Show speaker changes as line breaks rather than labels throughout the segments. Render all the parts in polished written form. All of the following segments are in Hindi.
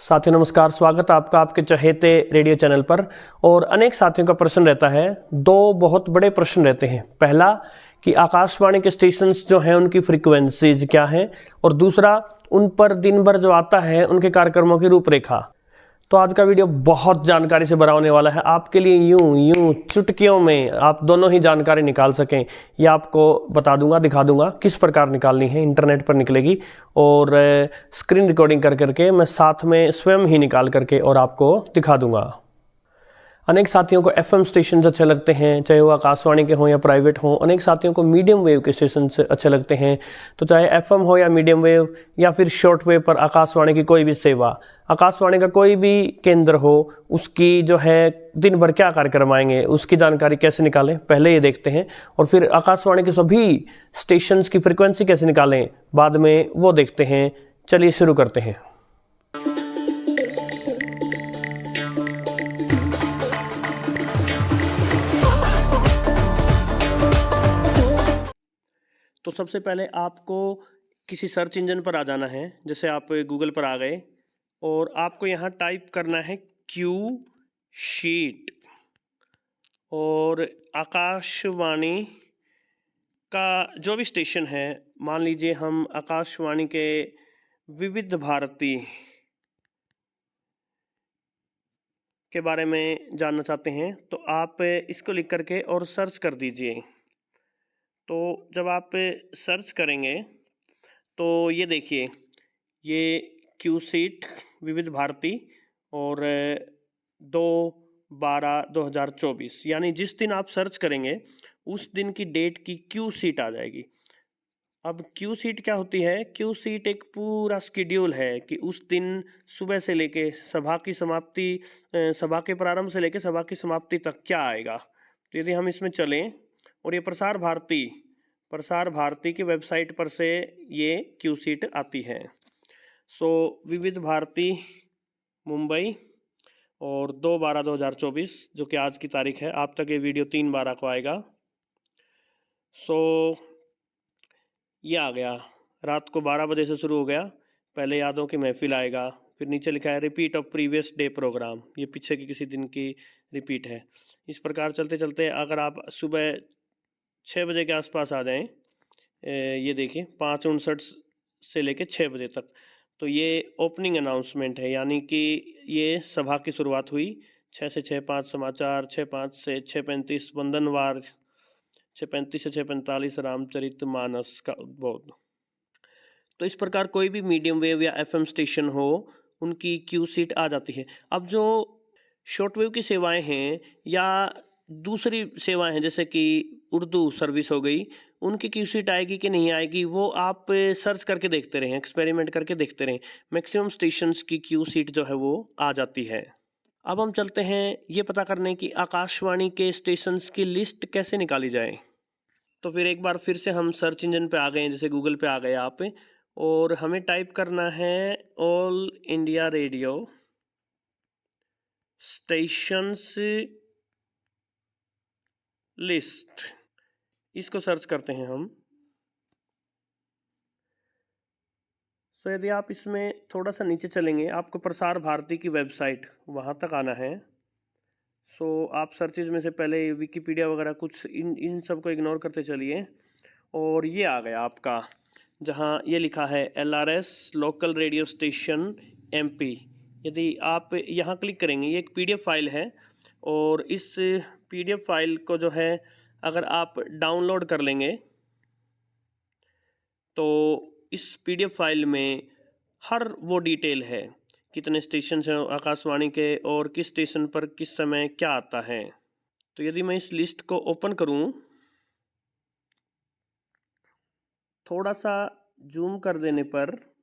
साथियों नमस्कार, स्वागत है आपका आपके चहेते रेडियो चैनल पर। और अनेक साथियों का प्रश्न रहता है, दो बहुत बड़े प्रश्न रहते हैं। पहला कि आकाशवाणी के स्टेशंस जो हैं उनकी फ्रीक्वेंसीज क्या हैं, और दूसरा उन पर दिन भर जो आता है उनके कार्यक्रमों की रूपरेखा। तो आज का वीडियो बहुत जानकारी से भरा होने वाला है। आपके लिए यूं चुटकियों में आप दोनों ही जानकारी निकाल सकें, यह आपको बता दूंगा, दिखा दूंगा किस प्रकार निकालनी है। इंटरनेट पर निकलेगी और स्क्रीन रिकॉर्डिंग कर करके मैं साथ में स्वयं ही निकाल करके और आपको दिखा दूंगा। अनेक साथियों को एफएम स्टेशन अच्छे लगते हैं, चाहे वो आकाशवाणी के हों या प्राइवेट हों। अनेक साथियों को मीडियम वेव के स्टेशन अच्छे लगते हैं। तो चाहे एफएम हो या मीडियम वेव या फिर शॉर्ट वेव पर आकाशवाणी की कोई भी सेवा, आकाशवाणी का कोई भी केंद्र हो, उसकी जो है दिन भर क्या कार्यक्रम आएंगे उसकी जानकारी कैसे निकालें, पहले ये देखते हैं। और फिर आकाशवाणी के सभी स्टेशंस की फ्रिक्वेंसी कैसे निकालें, बाद में वो देखते हैं। चलिए शुरू करते हैं। तो सबसे पहले आपको किसी सर्च इंजन पर आ जाना है। जैसे आप गूगल पर आ गए और आपको यहाँ टाइप करना है क्यू शीट, और आकाशवाणी का जो भी स्टेशन है, मान लीजिए हम आकाशवाणी के विविध भारती के बारे में जानना चाहते हैं, तो आप इसको लिख करके और सर्च कर दीजिए। तो जब आप सर्च करेंगे तो ये देखिए, ये क्यू सीट विविध भारती और 2/12/2024, यानी जिस दिन आप सर्च करेंगे उस दिन की डेट की क्यू सीट आ जाएगी। अब क्यू सीट क्या होती है? क्यू सीट एक पूरा शेड्यूल है कि उस दिन सुबह से लेके सभा की समाप्ति, सभा के प्रारंभ से लेके सभा की समाप्ति तक क्या आएगा। तो यदि हम इसमें चलें, और ये प्रसार भारती की वेबसाइट पर से ये क्यू सीट आती है। सो विविध भारती मुंबई और 2/12/2024, जो कि आज की तारीख है। आप तक ये वीडियो 3/12 को आएगा। सो ये आ गया, रात को 12 बजे से शुरू हो गया। पहले यादों की महफिल आएगा, फिर नीचे लिखा है repeat of previous day programme, ये पीछे की किसी दिन की रिपीट है। इस प्रकार चलते चलते अगर आप सुबह 6 बजे के आसपास आ जाएं, ये देखिए 5:59 से लेके 6 बजे तक, तो ये ओपनिंग अनाउंसमेंट है, यानी कि ये सभा की शुरुआत हुई। 6 से 6:05 समाचार, 6:05 से 6:35 वंदनवार, 6:35 से 6:45 रामचरितमानस का उद्बोध। तो इस प्रकार कोई भी मीडियम वेव या एफएम स्टेशन हो, उनकी क्यू सीट आ जाती है। अब जो शॉर्ट वेव की सेवाएं हैं या दूसरी सेवाएं हैं, जैसे कि उर्दू सर्विस हो गई, उनकी क्यू सीट आएगी कि नहीं आएगी वो आप सर्च करके देखते रहें, एक्सपेरिमेंट करके देखते रहें। मैक्सिमम स्टेशंस की क्यू सीट जो है वो आ जाती है। अब हम चलते हैं ये पता करने कि आकाशवाणी के स्टेशंस की लिस्ट कैसे निकाली जाए। तो फिर एक बार फिर से हम सर्च इंजन पे आ गए, जैसे गूगल पे आ गए आप, और हमें टाइप करना है all India radio stations list. इसको सर्च करते हैं हम। तो यदि आप इसमें थोड़ा सा नीचे चलेंगे, आपको प्रसार भारती की वेबसाइट वहाँ तक आना है। सो आप सर्चेज में से पहले विकिपीडिया वगैरह कुछ इन सब को इग्नोर करते चलिए, और ये आ गया आपका, जहाँ ये लिखा है LRS local radio station MP। यदि आप यहाँ क्लिक करेंगे, ये एक PDF फाइल है, और इस PDF फाइल को जो है अगर आप डाउनलोड कर लेंगे तो इस PDF फाइल में हर वो डिटेल है, कितने स्टेशन हैं आकाशवाणी के और किस स्टेशन पर किस समय क्या आता है। तो यदि मैं इस लिस्ट को ओपन करूं, थोड़ा सा जूम कर देने पर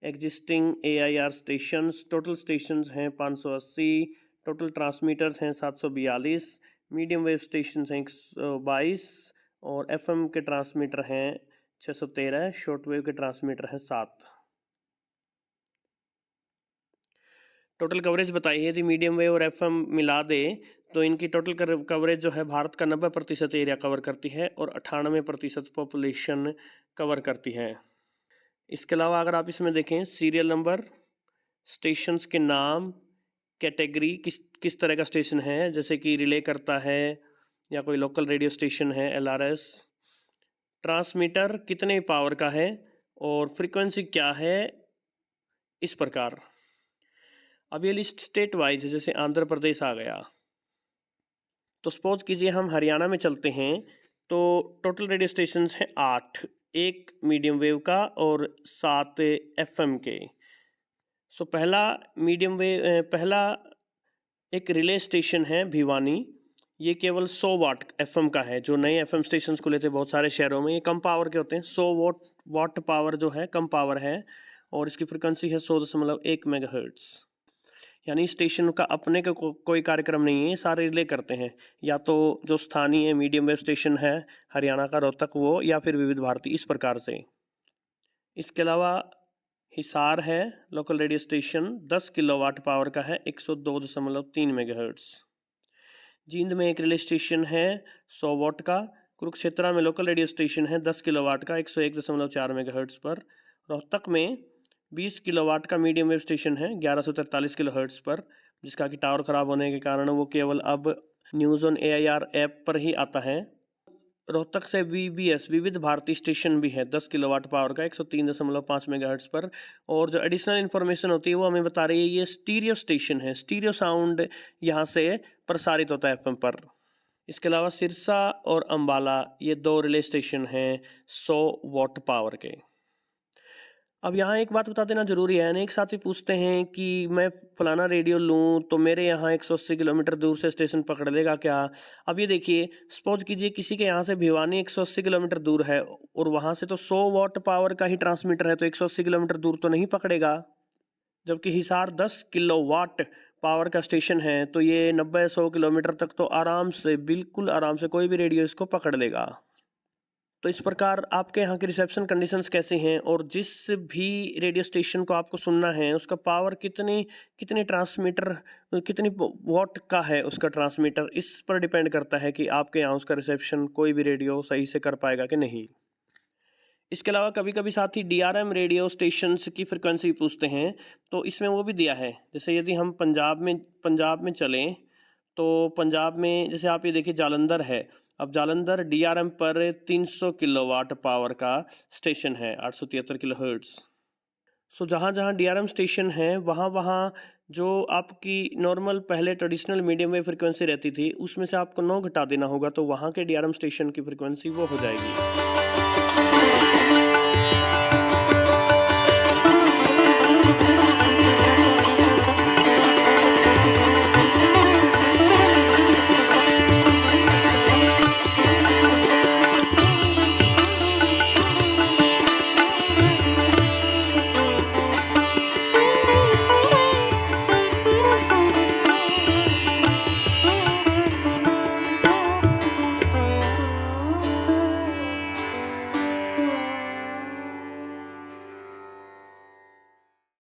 existing AIR stations, total stations हैं 580, टोटल ट्रांसमीटर्स हैं 742, मीडियम वेव स्टेशंस हैं 122, और FM के ट्रांसमीटर हैं 613, शॉर्ट वेव के ट्रांसमीटर हैं 7। टोटल कवरेज बताइए, यदि मीडियम वेव और FM मिला दे तो इनकी टोटल कवरेज जो है भारत का 90% एरिया कवर करती है और 98% पॉपुलेशन कवर करती है। इसके अलावा अगर आप इसमें देखें सीरियल नंबर, स्टेशंस के नाम, कैटेगरी, किस तरह का स्टेशन है, जैसे कि रिले करता है या कोई लोकल रेडियो स्टेशन है, LRS। ट्रांसमीटर कितने पावर का है और फ्रीक्वेंसी क्या है, इस प्रकार। अब ये लिस्ट स्टेट वाइज है, जैसे आंध्र प्रदेश आ गया। तो सपोज कीजिए हम हरियाणा में चलते हैं, तो टोटल रेडियो स्टेशंस हैं 8, एक मीडियम वेव का और 7 FM के। सो पहला एक रिले स्टेशन है भिवानी, ये केवल 100 वाट FM का है। जो नए FM स्टेशंस खुले थे बहुत सारे शहरों में, ये कम पावर के होते हैं, 100 वाट पावर जो है कम पावर है, और इसकी फ्रिक्वेंसी है 100.1 मेगाहर्ट्ज। यानी स्टेशन का अपने का कोई कार्यक्रम नहीं है, सारे रिले करते हैं, या तो जो स्थानीय मीडियम वेव स्टेशन है हरियाणा का रोहतक वो, या फिर विविध भारती, इस प्रकार से। इसके अलावा हिसार है local radio station, 10 kilowatt power का है, 102.3 मेगाहर्ट्ज। जींद में एक रिले स्टेशन है 100 वाट का। कुरुक्षेत्रा में लोकल रेडियो स्टेशन है 10 किलोवाट का, 101.4 मेगाहर्ट्ज पर। रोहतक में 20 किलोवाट का मीडियम वेव स्टेशन है 1143 किलोहर्ट्ज पर, जिसका कि टावर ख़राब होने के कारण वो केवल अब न्यूज़ ऑन AIR ऐप पर ही आता है। रोहतक से VBS विविध भारती स्टेशन भी है 10 किलोवाट पावर का, 103.5 मेगाहर्ट्ज पर। और जो एडिशनल इन्फॉर्मेशन होती है वो हमें बता रही है ये स्टीरियो स्टेशन है, स्टीरियो साउंड यहाँ से प्रसारित होता है FM पर। इसके अलावा सिरसा और अंबाला ये 2 रिले स्टेशन हैं 100 वाट पावर के। अब यहाँ एक बात बता देना जरूरी है, अनेक साथी पूछते हैं कि मैं फलाना रेडियो लूँ तो मेरे यहाँ 180 किलोमीटर दूर से स्टेशन पकड़ लेगा क्या। अब ये देखिए, सपोज कीजिए किसी के यहाँ से भिवानी 180 किलोमीटर दूर है और वहाँ से तो 100 वाट पावर का ही ट्रांसमीटर है, तो 180 किलोमीटर दूर तो नहीं पकड़ेगा। जबकि हिसार 10 किलोवाट पावर का स्टेशन है, तो ये 90-100 किलोमीटर तक तो आराम से, बिल्कुल आराम से कोई भी रेडियो इसको पकड़ लेगा। तो इस प्रकार आपके यहाँ की रिसेप्शन कंडीशंस कैसे हैं, और जिस भी रेडियो स्टेशन को आपको सुनना है उसका पावर कितनी ट्रांसमीटर, कितनी वॉट का है उसका ट्रांसमीटर, इस पर डिपेंड करता है कि आपके यहाँ उसका रिसेप्शन कोई भी रेडियो सही से कर पाएगा कि नहीं। इसके अलावा कभी कभी साथी DRM रेडियो स्टेशंस की फ्रिक्वेंसी पूछते हैं, तो इसमें वो भी दिया है। जैसे यदि हम पंजाब में चलें, तो पंजाब में जैसे आप ये देखिए जालंधर है। अब जालंधर DRM पर 300 किलोवाट पावर का स्टेशन है, 873 किलोहर्ट्ज। सो जहाँ जहाँ DRM स्टेशन है वहाँ जो आपकी नॉर्मल पहले ट्रेडिशनल मीडियम वेव फ्रिक्वेंसी रहती थी उसमें से आपको 9 घटा देना होगा, तो वहाँ के DRM स्टेशन की फ्रिक्वेंसी वो हो जाएगी।